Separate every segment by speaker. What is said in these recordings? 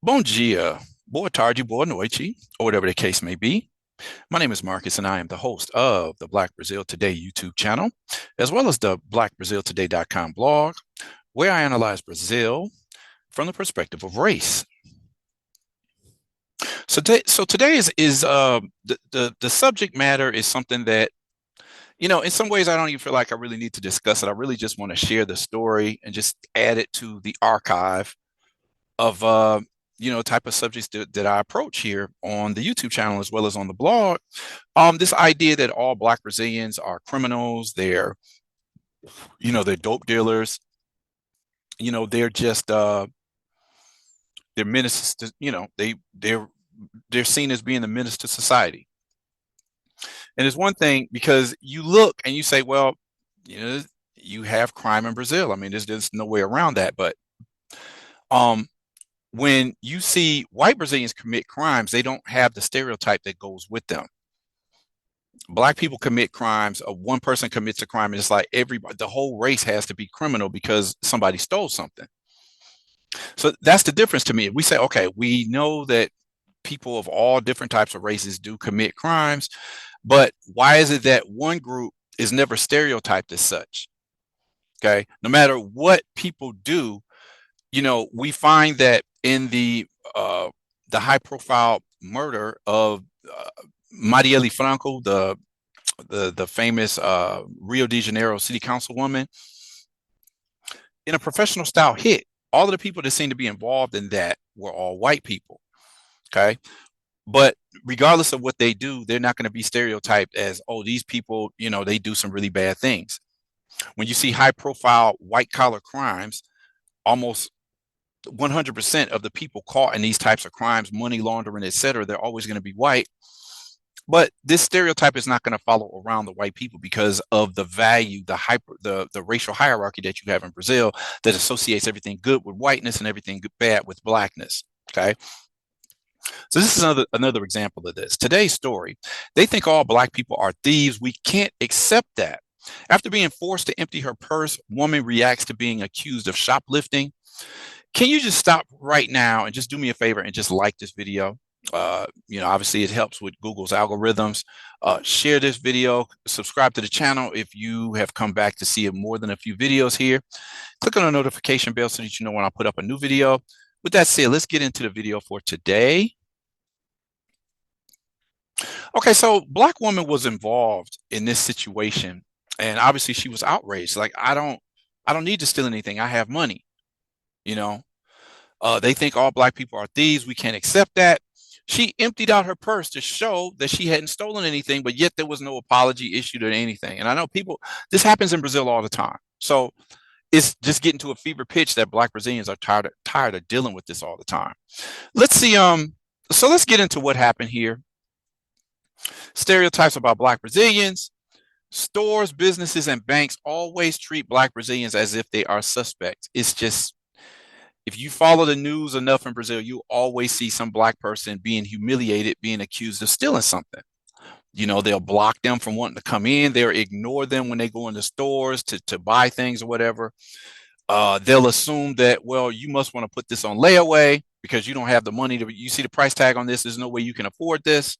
Speaker 1: Bom dia, boa tarde, boa noite, or whatever the case may be. My name is Marcus, and I am the host of the Black Brazil Today YouTube channel, as well as the blackbraziltoday.com blog, where I analyze Brazil from the perspective of race. So today is the subject matter is something that in some ways I don't even feel like I really need to discuss it. I really just want to share the story and just add it to the archive of type of subjects that I approach here on the YouTube channel as well as on the blog. This idea that all Black Brazilians are criminals, they're dope dealers, they're just they're menaces to, they're seen as being the menace to society. And it's one thing because you look and you say, well, you have crime in Brazil. I mean, there's no way around that. But um, when you see white Brazilians commit crimes, they don't have the stereotype that goes with them. Black people commit crimes. One person commits a crime, and it's like the whole race has to be criminal because somebody stole something. So that's the difference to me. We say, okay, we know that people of all different types of races do commit crimes, but why is it that one group is never stereotyped as such? Okay, no matter what people do, we find that in the high profile murder of Marielle Franco, the famous Rio de Janeiro city councilwoman, in a professional style hit, all of the people that seem to be involved in that were all white people. Okay. But regardless of what they do, they're not going to be stereotyped as, oh, these people, they do some really bad things. When you see high profile white collar crimes, almost 100% of the people caught in these types of crimes, money laundering, etc., they're always going to be white. But this stereotype is not going to follow around the white people because of the value, the racial hierarchy that you have in Brazil that associates everything good with whiteness and everything bad with blackness. Okay. So this is another example of this. Today's story, they think all Black people are thieves. We can't accept that. After being forced to empty her purse, woman reacts to being accused of shoplifting. Can you just stop right now and just do me a favor and just like this video? Obviously it helps with Google's algorithms. Share this video, subscribe to the channel if you have come back to see more than a few videos here. Click on the notification bell so that you know when I put up a new video. With that said, let's get into the video for today. Okay, so Black woman was involved in this situation, and obviously she was outraged. Like, I don't need to steal anything. I have money. You know, they think all Black people are thieves. We can't accept that. She emptied out her purse to show that she hadn't stolen anything, but yet there was no apology issued or anything. And I know this happens in Brazil all the time. So it's just getting to a fever pitch that Black Brazilians are tired of dealing with this all the time. Let's see. So let's get into what happened here. Stereotypes about Black Brazilians. Stores, businesses, and banks always treat Black Brazilians as if they are suspects. It's just, if you follow the news enough in Brazil, you always see some Black person being humiliated, being accused of stealing something. They'll block them from wanting to come in. They'll ignore them when they go into stores to buy things or whatever. They'll assume that, well, you must want to put this on layaway because you don't have the money you see the price tag on this. There's no way you can afford this.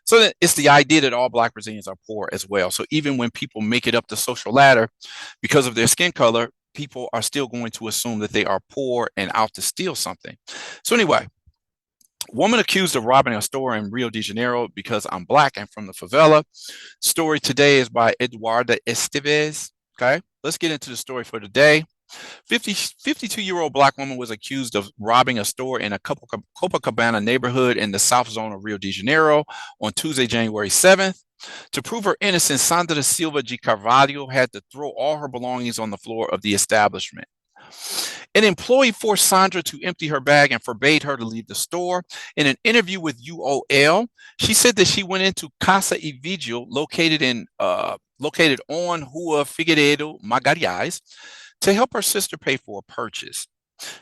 Speaker 1: So it's the idea that all Black Brazilians are poor as well. So even when people make it up the social ladder because of their skin color, people are still going to assume that they are poor and out to steal something. So anyway, woman accused of robbing a store in Rio de Janeiro because I'm Black and from the favela. Story today is by Eduarda Esteves. Okay, let's get into the story for today. 52-year-old Black woman was accused of robbing a store in a Copacabana neighborhood in the south zone of Rio de Janeiro on Tuesday, January 7th. To prove her innocence, Sandra Silva de Carvalho had to throw all her belongings on the floor of the establishment. An employee forced Sandra to empty her bag and forbade her to leave the store. In an interview with UOL, she said that she went into Casa e Vigil, located on Rua Figueiredo Magalhães, to help her sister pay for a purchase.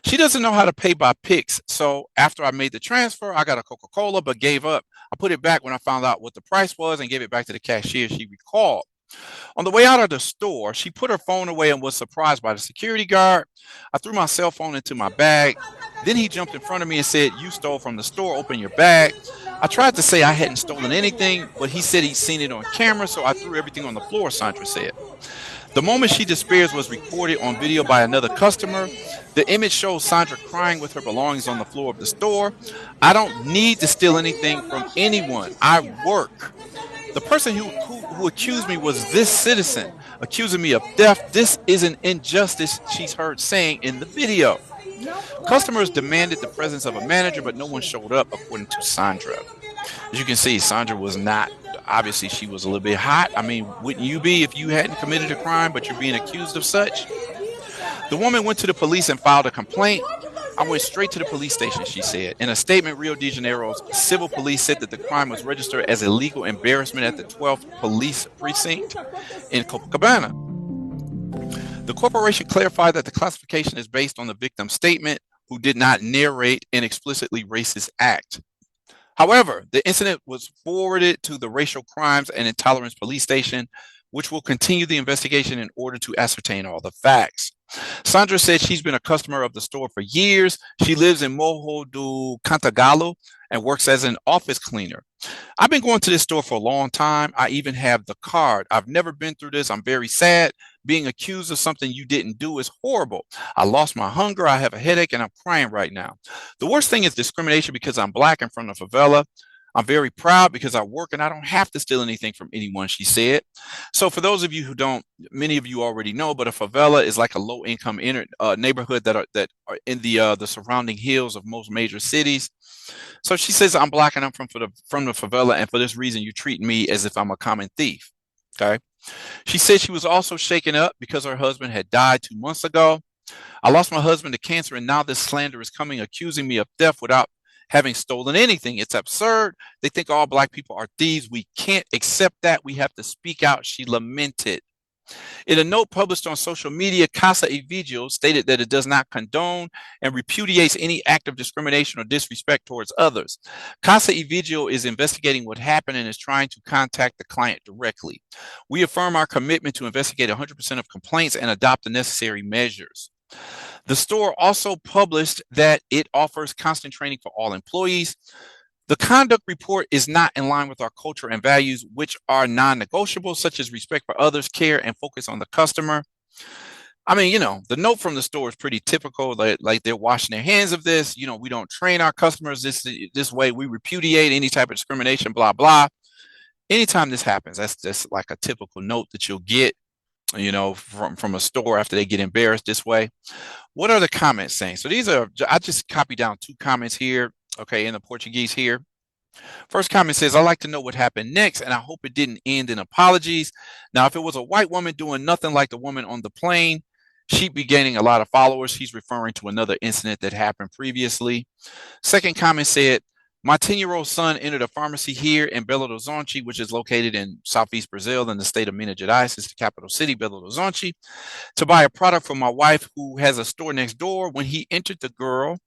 Speaker 1: She doesn't know how to pay by Pix, so after I made the transfer, I got a Coca-Cola but gave up. I put it back when I found out what the price was and gave it back to the cashier, she recalled. On the way out of the store, she put her phone away and was surprised by the security guard. I threw my cell phone into my bag. Then he jumped in front of me and said, "You stole from the store, open your bag." I tried to say I hadn't stolen anything, but he said he'd seen it on camera, so I threw everything on the floor, Sandra said. The moment she despairs was recorded on video by another customer. The image shows Sandra crying with her belongings on the floor of the store. "I don't need to steal anything from anyone. I work. The person who accused me was this citizen, accusing me of theft. This is an injustice," she's heard saying in the video. Customers demanded the presence of a manager, but no one showed up, according to Sandra. As you can see, Sandra was not, obviously she was a little bit hot. I mean, wouldn't you be if you hadn't committed a crime, but you're being accused of such? The woman went to the police and filed a complaint. "I went straight to the police station," she said. In a statement, Rio de Janeiro's civil police said that the crime was registered as illegal embarrassment at the 12th Police Precinct in Copacabana. The corporation clarified that the classification is based on the victim's statement, who did not narrate an explicitly racist act. However, the incident was forwarded to the Racial Crimes and Intolerance Police Station, which will continue the investigation in order to ascertain all the facts. Sandra said she's been a customer of the store for years. She lives in Morro do Cantagalo and works as an office cleaner. "I've been going to this store for a long time. I even have the card. I've never been through this. I'm very sad. Being accused of something you didn't do is horrible. I lost my hunger. I have a headache and I'm crying right now. The worst thing is discrimination because I'm Black and from the favela. I'm very proud because I work and I don't have to steal anything from anyone," she said. So for those of you who don't, many of you already know, but a favela is like a low-income neighborhood that are in the surrounding hills of most major cities. So she says, "I'm Black and I'm from the favela, and for this reason, you treat me as if I'm a common thief." Okay. She said she was also shaken up because her husband had died 2 months ago. "I lost my husband to cancer, and now this slander is coming, accusing me of theft without having stolen anything. It's absurd. They think all Black people are thieves. We can't accept that. We have to speak out," she lamented. In a note published on social media, Casa e Vigil stated that it does not condone and repudiates any act of discrimination or disrespect towards others. Casa e Vigil is investigating what happened and is trying to contact the client directly. "We affirm our commitment to investigate 100% of complaints and adopt the necessary measures." The store also published that it offers constant training for all employees. "The conduct report is not in line with our culture and values, which are non-negotiable, such as respect for others, care, and focus on the customer." I mean, the note from the store is pretty typical. Like they're washing their hands of this. "We don't train our customers this way. We repudiate any type of discrimination, blah, blah." Anytime this happens, that's just like a typical note that you'll get, from a store after they get embarrassed this way. What are the comments saying? So I just copied down 2 comments here, okay, in the Portuguese here. First comment says, "I'd like to know what happened next, and I hope it didn't end in apologies. Now, if it was a white woman doing nothing like the woman on the plane, she'd be gaining a lot of followers." He's referring to another incident that happened previously. Second comment said, "My 10-year-old son entered a pharmacy here in Belo Horizonte, which is located in southeast Brazil in the state of Minas Gerais. It's the capital city, Belo Horizonte, to buy a product for my wife who has a store next door. When he entered, the girl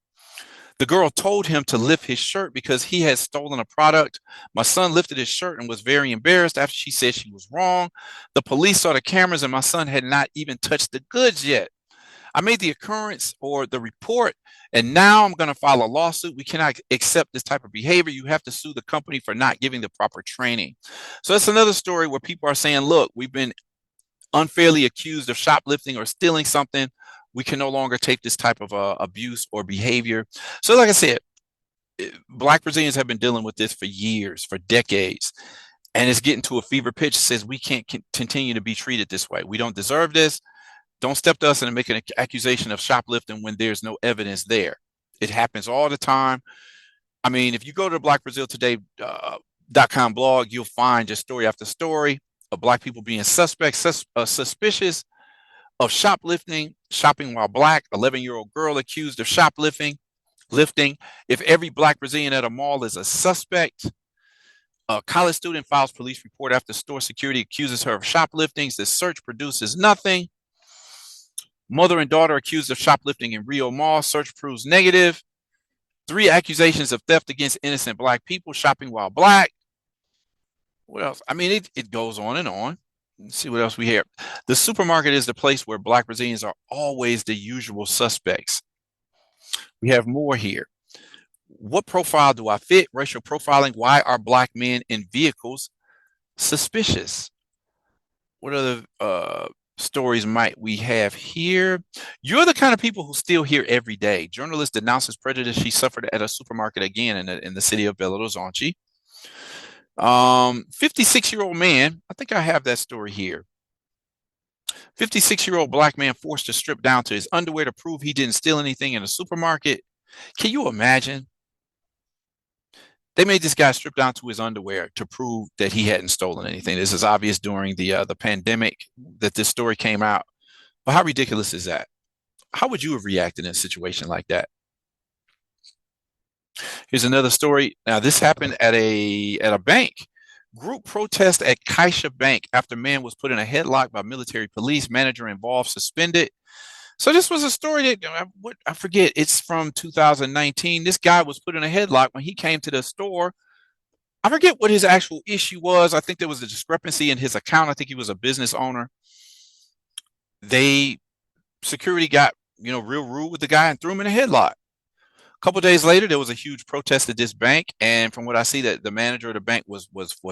Speaker 1: told him to lift his shirt because he had stolen a product. My son lifted his shirt and was very embarrassed after she said she was wrong. The police saw the cameras and my son had not even touched the goods yet. I made the occurrence or the report, and now I'm going to file a lawsuit. We cannot accept this type of behavior. You have to sue the company for not giving the proper training." So that's another story where people are saying, look, we've been unfairly accused of shoplifting or stealing something. We can no longer take this type of abuse or behavior. So like I said, Black Brazilians have been dealing with this for years, for decades. And it's getting to a fever pitch. It says we can't continue to be treated this way. We don't deserve this. Don't step to us and make an accusation of shoplifting when there's no evidence there. It happens all the time. I mean, if you go to blackbraziltoday.com blog, you'll find just story after story of Black people being suspicious of shoplifting, shopping while Black, 11-year-old girl accused of shoplifting. If every Black Brazilian at a mall is a suspect, a college student files police report after store security accuses her of shoplifting. The search produces nothing. Mother and daughter accused of shoplifting in Rio Mall. Search proves negative. 3 accusations of theft against innocent Black people shopping while Black. What else? I mean, it goes on and on. Let's see what else we hear. The supermarket is the place where Black Brazilians are always the usual suspects. We have more here. What profile do I fit? Racial profiling. Why are black men in vehicles suspicious? What other stories might we have here? You're the kind of people who still hear every day. Journalist denounces prejudice she suffered at a supermarket again in the city of Belo Horizonte. 56-year-old man. I think I have that story here. 56-year-old black man forced to strip down to his underwear to prove he didn't steal anything in a supermarket. Can you imagine? They made this guy strip down to his underwear to prove that he hadn't stolen anything. This is obvious during the pandemic that this story came out. But how ridiculous is that? How would you have reacted in a situation like that? Here's another story. Now, this happened at a bank. Group protest at Caixa Bank after man was put in a headlock by military police. Manager involved suspended. So this was a story that I forget. It's from 2019. This guy was put in a headlock when he came to the store. I forget what his actual issue was. I think there was a discrepancy in his account. I think he was a business owner. Security got real rude with the guy and threw him in a headlock. A couple of days later, there was a huge protest at this bank, and from what I see, that the manager of the bank was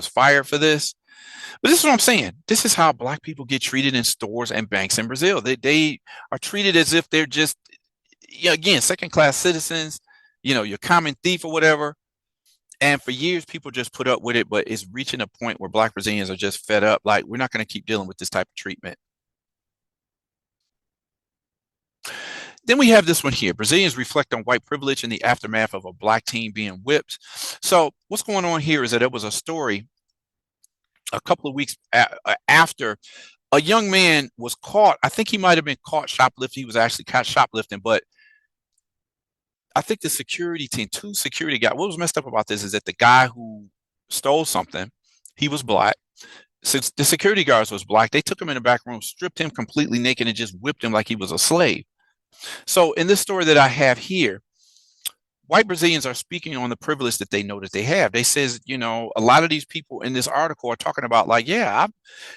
Speaker 1: fired for this. But this is what I'm saying. This is how black people get treated in stores and banks in Brazil. They are treated as if they're just, again, second-class citizens, your common thief or whatever. And for years, people just put up with it, but it's reaching a point where black Brazilians are just fed up. Like, we're not going to keep dealing with this type of treatment. Then we have this one here. Brazilians reflect on white privilege in the aftermath of a black teen being whipped. So what's going on here is that it was a story a couple of weeks after a young man was caught. I think he might have been caught shoplifting. He was actually caught shoplifting, but I think the security team, two security guys, what was messed up about this is that the guy who stole something, he was black. Since the security guards was black, they took him in the back room, stripped him completely naked, and just whipped him like he was a slave. So in this story that I have here, white Brazilians are speaking on the privilege that they know that they have. They says, a lot of these people in this article are talking about like,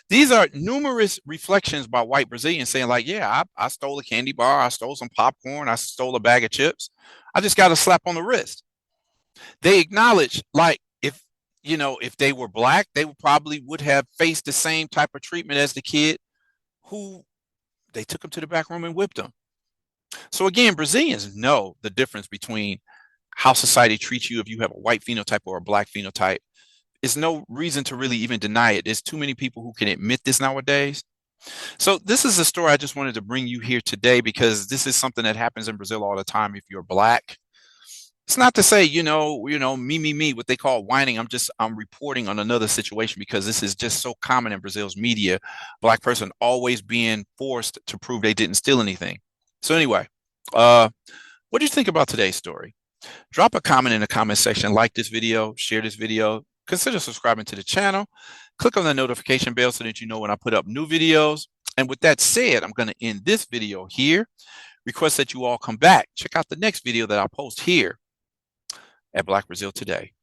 Speaker 1: these are numerous reflections by white Brazilians saying like, I stole a candy bar, I stole some popcorn, I stole a bag of chips. I just got a slap on the wrist. They acknowledge like, if they were black, they would have faced the same type of treatment as the kid who they took him to the back room and whipped him. So again, Brazilians know the difference between how society treats you if you have a white phenotype or a black phenotype. There's no reason to really even deny it. There's too many people who can admit this nowadays. So this is a story I just wanted to bring you here today because this is something that happens in Brazil all the time if you're black. It's not to say, me, what they call whining. I'm reporting on another situation because this is just so common in Brazil's media. Black person always being forced to prove they didn't steal anything. So anyway, what do you think about today's story? Drop a comment in the comment section, like this video, share this video, consider subscribing to the channel, click on the notification bell so that you know when I put up new videos. And with that said, I'm going to end this video here. Request that you all come back. Check out the next video that I'll post here at Black Brazil Today.